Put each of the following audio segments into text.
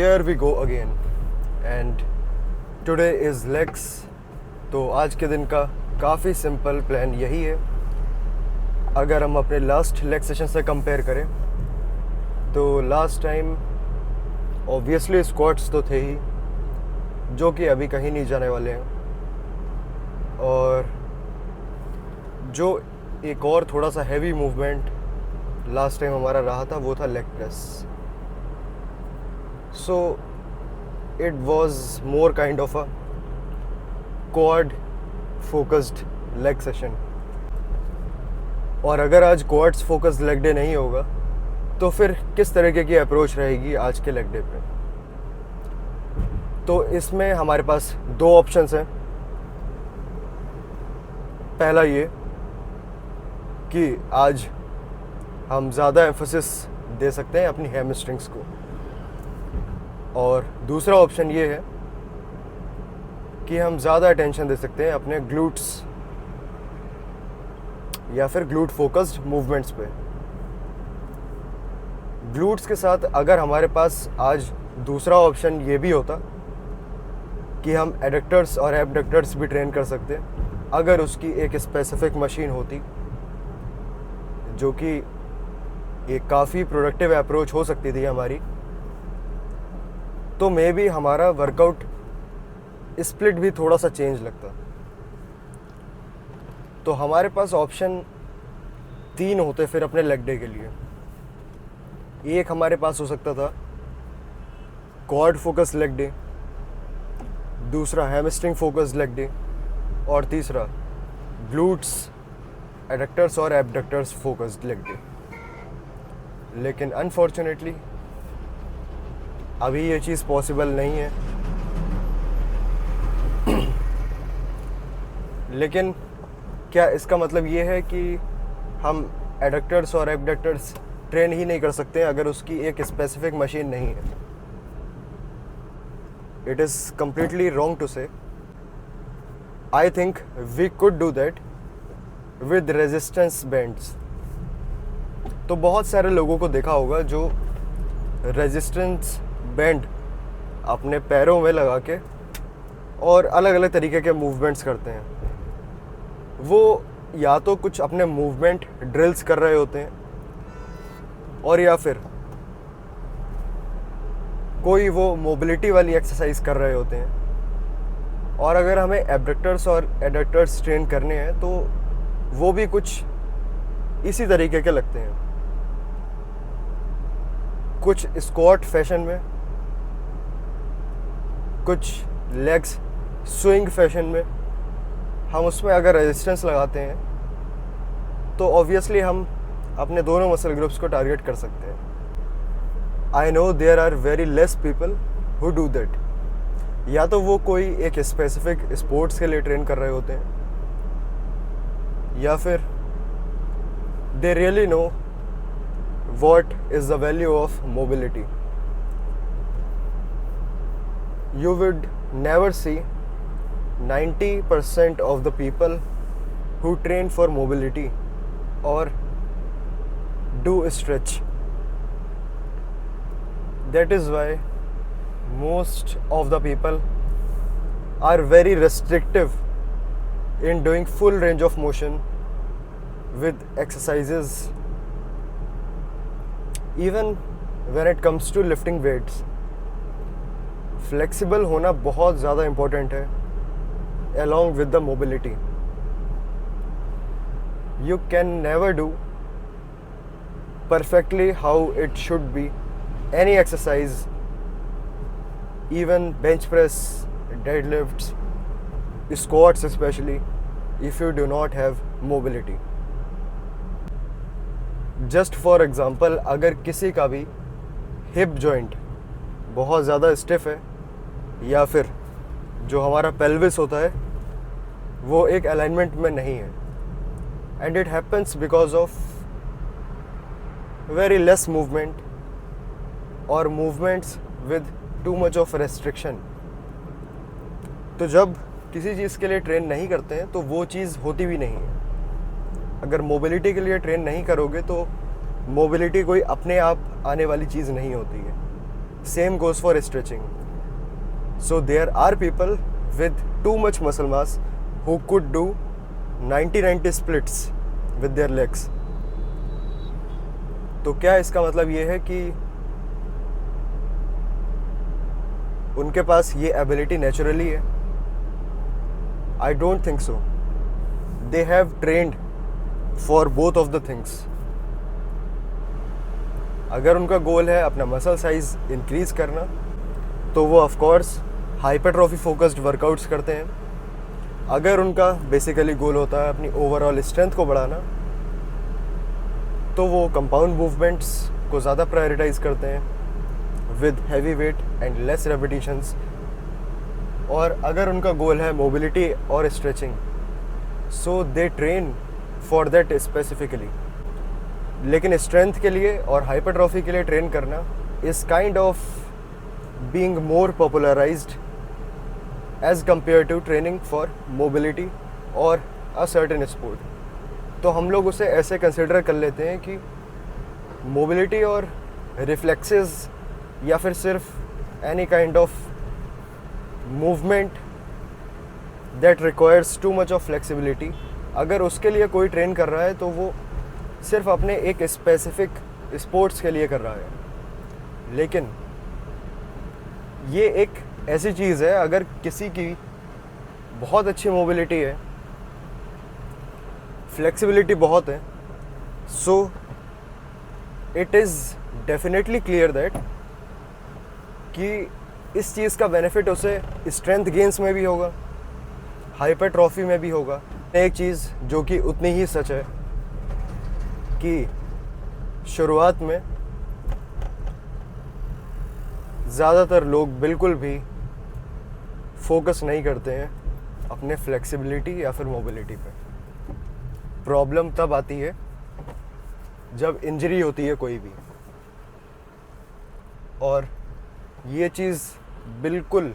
Here we go again and today is legs। तो आज के दिन का काफ़ी सिंपल प्लान यही है। अगर हम अपने लास्ट लेग सेशन से कंपेयर करें तो लास्ट टाइम ऑब्वियसली स्क्वाट्स तो थे ही, जो कि अभी कहीं नहीं जाने वाले हैं, और जो एक और थोड़ा सा हैवी मूवमेंट लास्ट टाइम हमारा रहा था वो था leg press. So it was more kind of a quad focused leg session। और अगर आज quads focused leg day नहीं होगा तो फिर किस तरीके की अप्रोच रहेगी आज के लेग डे पे? तो इसमें हमारे पास दो ऑप्शंस हैं। पहला ये कि आज हम ज़्यादा एम्फोसिस दे सकते हैं अपनी हैमस्ट्रिंग्स को, और दूसरा ऑप्शन ये है कि हम ज़्यादा अटेंशन दे सकते हैं अपने ग्लूट्स या फिर ग्लूट फोकस्ड मूवमेंट्स पे। ग्लूट्स के साथ अगर हमारे पास आज दूसरा ऑप्शन ये भी होता कि हम एडक्टर्स और एबडक्टर्स भी ट्रेन कर सकते, अगर उसकी एक स्पेसिफिक मशीन होती जो कि एक काफ़ी प्रोडक्टिव अप्रोच हो सकती थी हमारी, तो मे बी हमारा वर्कआउट स्प्लिट भी थोड़ा सा चेंज लगता। तो हमारे पास ऑप्शन 3 होते फिर अपने लेग डे के लिए। एक हमारे पास हो सकता था क्वाड फोकस लेग डे, दूसरा हैमस्ट्रिंग फोकस लेग डे, और तीसरा ग्लूट्स, एडक्टर्स और एबडक्टर्स फोकस्ड लेग डे। लेकिन अनफॉर्चुनेटली अभी ये चीज़ पॉसिबल नहीं है। लेकिन क्या इसका मतलब ये है कि हम एडक्टर्स और एबडक्टर्स ट्रेन ही नहीं कर सकते अगर उसकी एक स्पेसिफिक मशीन नहीं है? It is completely wrong to say. I think we could do that with resistance bands. तो बहुत सारे लोगों को देखा होगा जो रेजिस्टेंस बैंड अपने पैरों में लगा के और अलग अलग तरीके के मूवमेंट्स करते हैं। वो या तो कुछ अपने मूवमेंट ड्रिल्स कर रहे होते हैं, और या फिर कोई वो मोबिलिटी वाली एक्सरसाइज कर रहे होते हैं। और अगर हमें एबडक्टर्स और एडक्टर्स ट्रेन करने हैं तो वो भी कुछ इसी तरीके के लगते हैं। कुछ स्क्वाट फैशन में, कुछ लेग्स स्विंग फैशन में। हम उसमें अगर रेजिस्टेंस लगाते हैं तो ऑब्वियसली हम अपने दोनों मसल ग्रुप्स को टारगेट कर सकते हैं। I know there are very less people who do that. या तो वो कोई एक स्पेसिफिक स्पोर्ट्स के लिए ट्रेन कर रहे होते हैं, या फिर they really know what is the value of mobility। You would never see 90% of the people who train for mobility or do stretch। That is why most of the people are very restrictive in doing full range of motion with exercises, even when it comes to lifting weights। Flexible होना बहुत ज़्यादा important है along with the mobility। You can never do perfectly how it should be any exercise, even bench press, deadlifts, squats especially, if you do not have mobility। Just for example, अगर किसी का भी hip joint बहुत ज़्यादा stiff है, या फिर जो हमारा पेल्विस होता है वो एक अलाइनमेंट में नहीं है, and it happens because of very less movement और movements with too much of restriction. तो जब किसी चीज़ के लिए ट्रेन नहीं करते हैं तो वो चीज़ होती भी नहीं है। अगर मोबिलिटी के लिए ट्रेन नहीं करोगे तो मोबिलिटी कोई अपने आप आने वाली चीज़ नहीं होती है। Same goes for stretching. So there are people with too much muscle mass who could do 90-90 splits with their legs. तो क्या इसका मतलब ये है कि उनके पास ये एबिलिटी नेचुरली है? I don't think so. They have trend for both of the things. अगर उनका गोल है अपना मसल साइज इंक्रीज करना तो वो of course hypertrophy focused workouts करते हैं. अगर उनका बेसिकली गोल होता है अपनी ओवरऑल स्ट्रेंथ को बढ़ाना तो वो कंपाउंड मूवमेंट्स को ज़्यादा प्रायोरिटाइज करते हैं with heavy weight and less repetitions. और अगर उनका गोल है मोबिलिटी और stretching so they train for that specifically. लेकिन स्ट्रेंथ के लिए और हाइपरट्रॉफी के लिए ट्रेन करना is kind of being more popularised as compare to training for mobility और अ सर्टेन स्पोर्ट. तो हम लोग उसे ऐसे कंसिडर कर लेते हैं कि मोबिलिटी और रिफ्लेक्सेस या फिर सिर्फ any kind of movement that requires to much of flexibility, अगर उसके लिए कोई ट्रेन कर रहा है तो वो सिर्फ अपने एक स्पेसिफिक स्पोर्ट्स के लिए कर रहा है. लेकिन ये एक ऐसी चीज़ है, अगर किसी की बहुत अच्छी मोबिलिटी है, फ्लेक्सिबिलिटी बहुत है, so it is definitely clear that कि इस चीज़ का बेनिफिट उसे स्ट्रेंथ गेन्स में भी होगा, हाइपरट्रॉफी में भी होगा. एक चीज़ जो कि उतनी ही सच है कि शुरुआत में ज़्यादातर लोग बिल्कुल भी फोकस नहीं करते हैं अपने फ्लेक्सिबिलिटी या फिर मोबिलिटी पे. प्रॉब्लम तब आती है जब इंजरी होती है कोई भी. और ये चीज़ बिल्कुल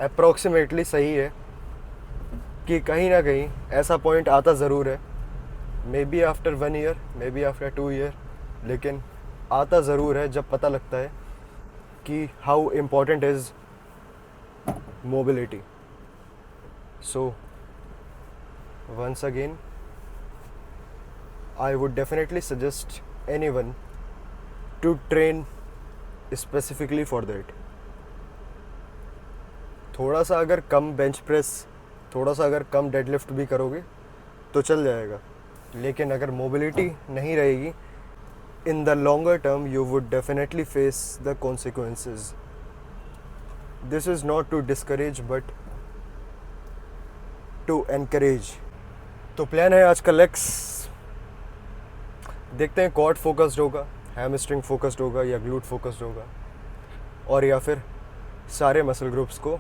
अप्रॉक्सीमेटली सही है कि कहीं ना कहीं ऐसा पॉइंट आता ज़रूर है, may be after 1 year, may be after 2 year, लेकिन आता ज़रूर है जब पता लगता है कि how important is mobility. So once again I would definitely suggest anyone to train specifically for that. थोड़ा सा अगर कम बेंच प्रेस, थोड़ा सा अगर कम डेडलिफ्ट भी करोगे तो चल जाएगा. लेकिन अगर मोबिलिटी नहीं रहेगी, in the longer term you would definitely face the consequences. This is not to discourage but to encourage. तो प्लान है आज का लेग्स. देखते हैं क्वाड फोकस्ड होगा, हैमस्ट्रिंग फोकस्ड होगा या ग्लूट फोकस्ड होगा, और या फिर सारे मसल ग्रुप्स को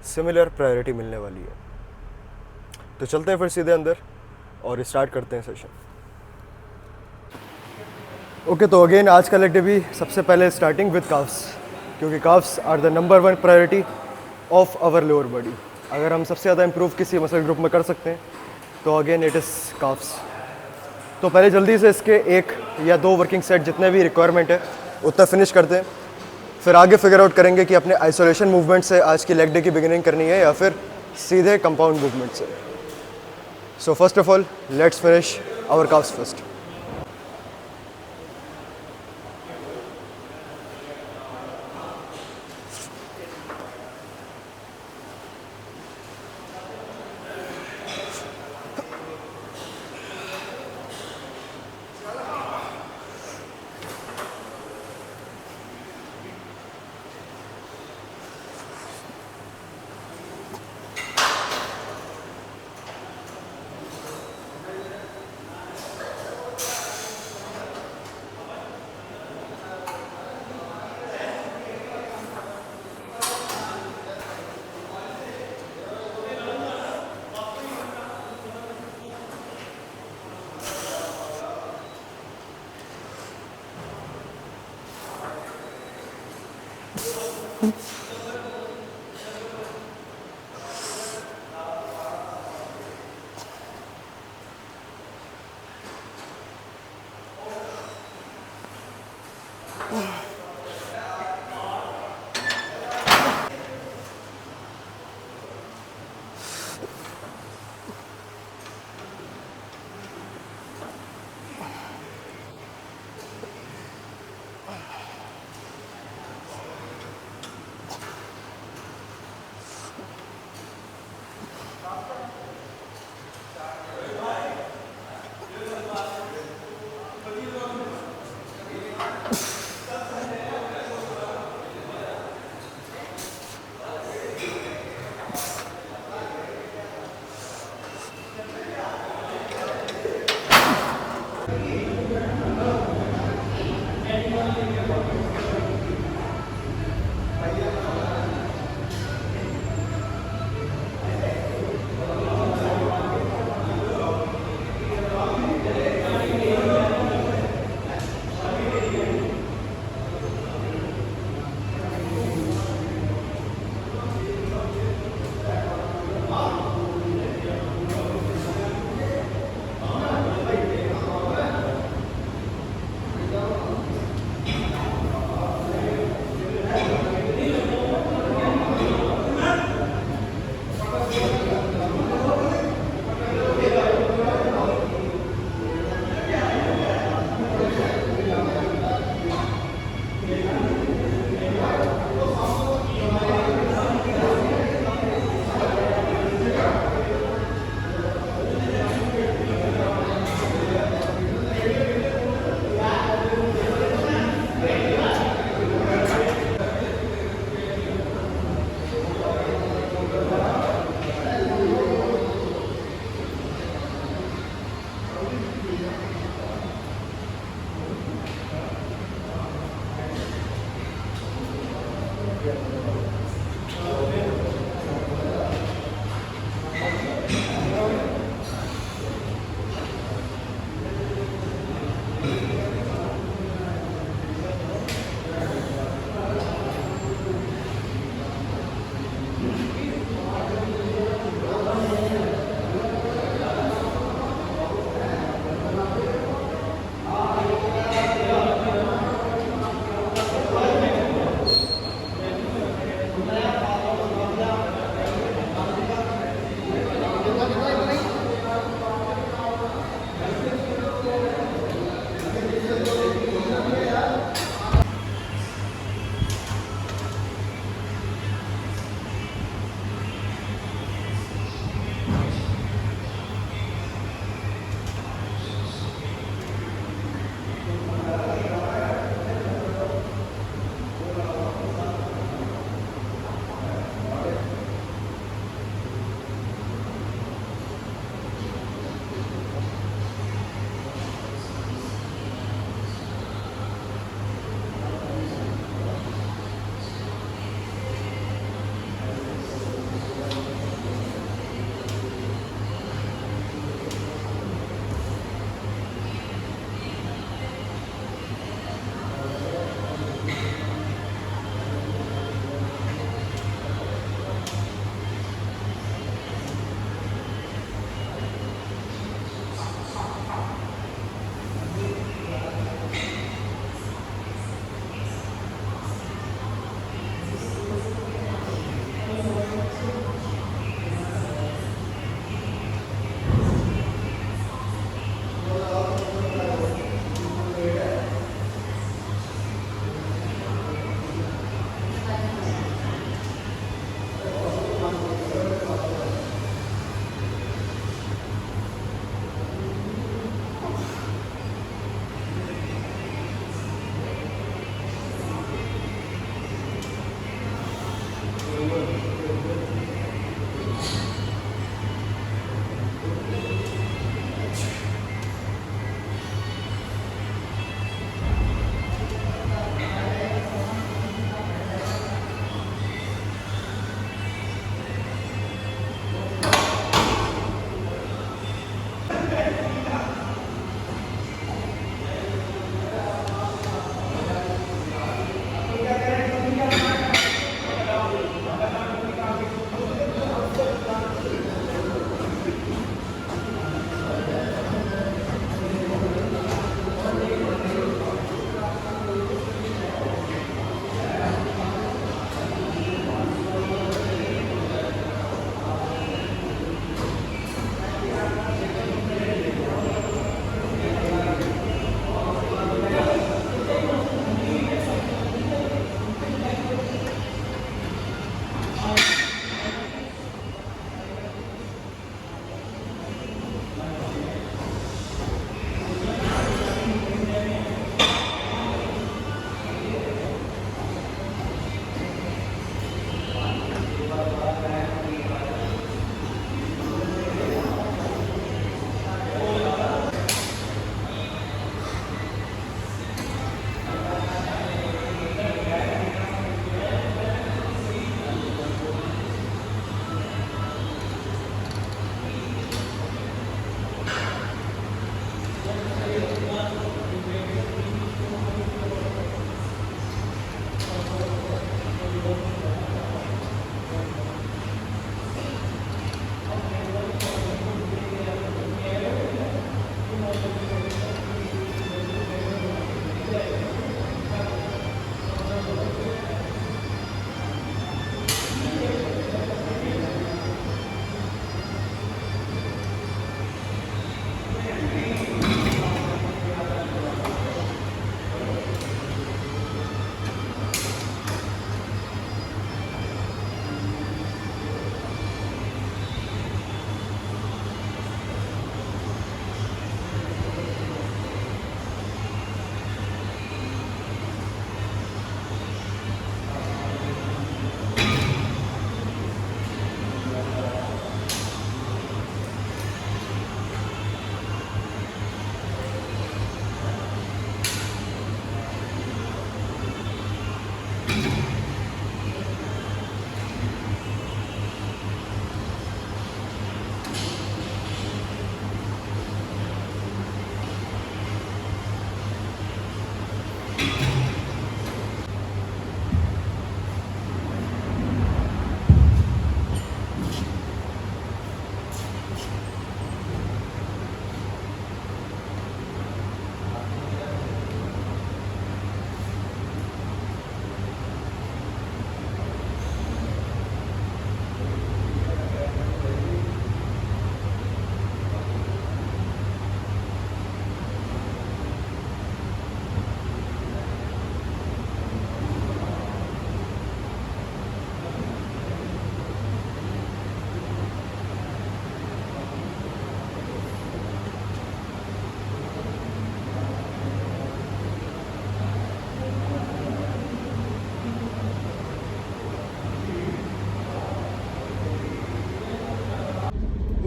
सिमिलर प्रायोरिटी मिलने वाली है. तो चलते हैं फिर सीधे अंदर और स्टार्ट करते हैं सेशन. ओके, तो अगेन आज का लेग डे भी सबसे पहले स्टार्टिंग विद काफ्स, क्योंकि calves are the number 1 priority of our lower body. अगर हम सबसे ज़्यादा इम्प्रूव किसी मसल ग्रुप में कर सकते हैं तो अगेन इट इज़ काफ्स. तो पहले जल्दी से इसके 1 या 2 वर्किंग सेट जितने भी रिक्वायरमेंट है उतना फिनिश करते हैं. फिर आगे फिगर आउट करेंगे कि अपने आइसोलेशन मूवमेंट से आज की लेग डे की बिगिनिंग करनी है या फिर सीधे कंपाउंड मूवमेंट से. So first of all let's finish our calves first.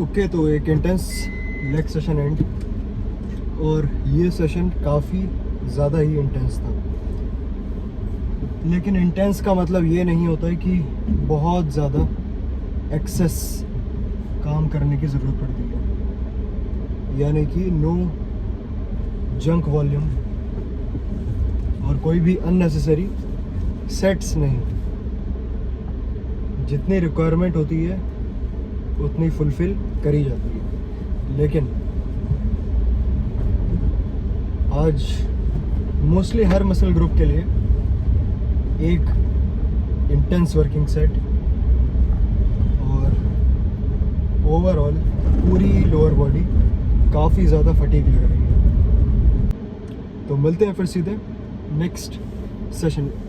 Okay, तो एक इंटेंस लेग सेशन एंड, और ये सेशन काफ़ी ज़्यादा ही इंटेंस था। लेकिन इंटेंस का मतलब ये नहीं होता है कि बहुत ज़्यादा एक्सेस काम करने की ज़रूरत पड़ती है, यानी कि नो जंक वॉल्यूम और कोई भी अननेसेसरी सेट्स नहीं। जितनी रिक्वायरमेंट होती है उतनी फुलफ़िल करी जाती है। लेकिन आज मोस्टली हर मसल ग्रुप के लिए एक इंटेंस वर्किंग सेट और ओवरऑल पूरी लोअर बॉडी काफ़ी ज़्यादा फटीग लग रही है। तो मिलते हैं फिर सीधे नेक्स्ट सेशन में।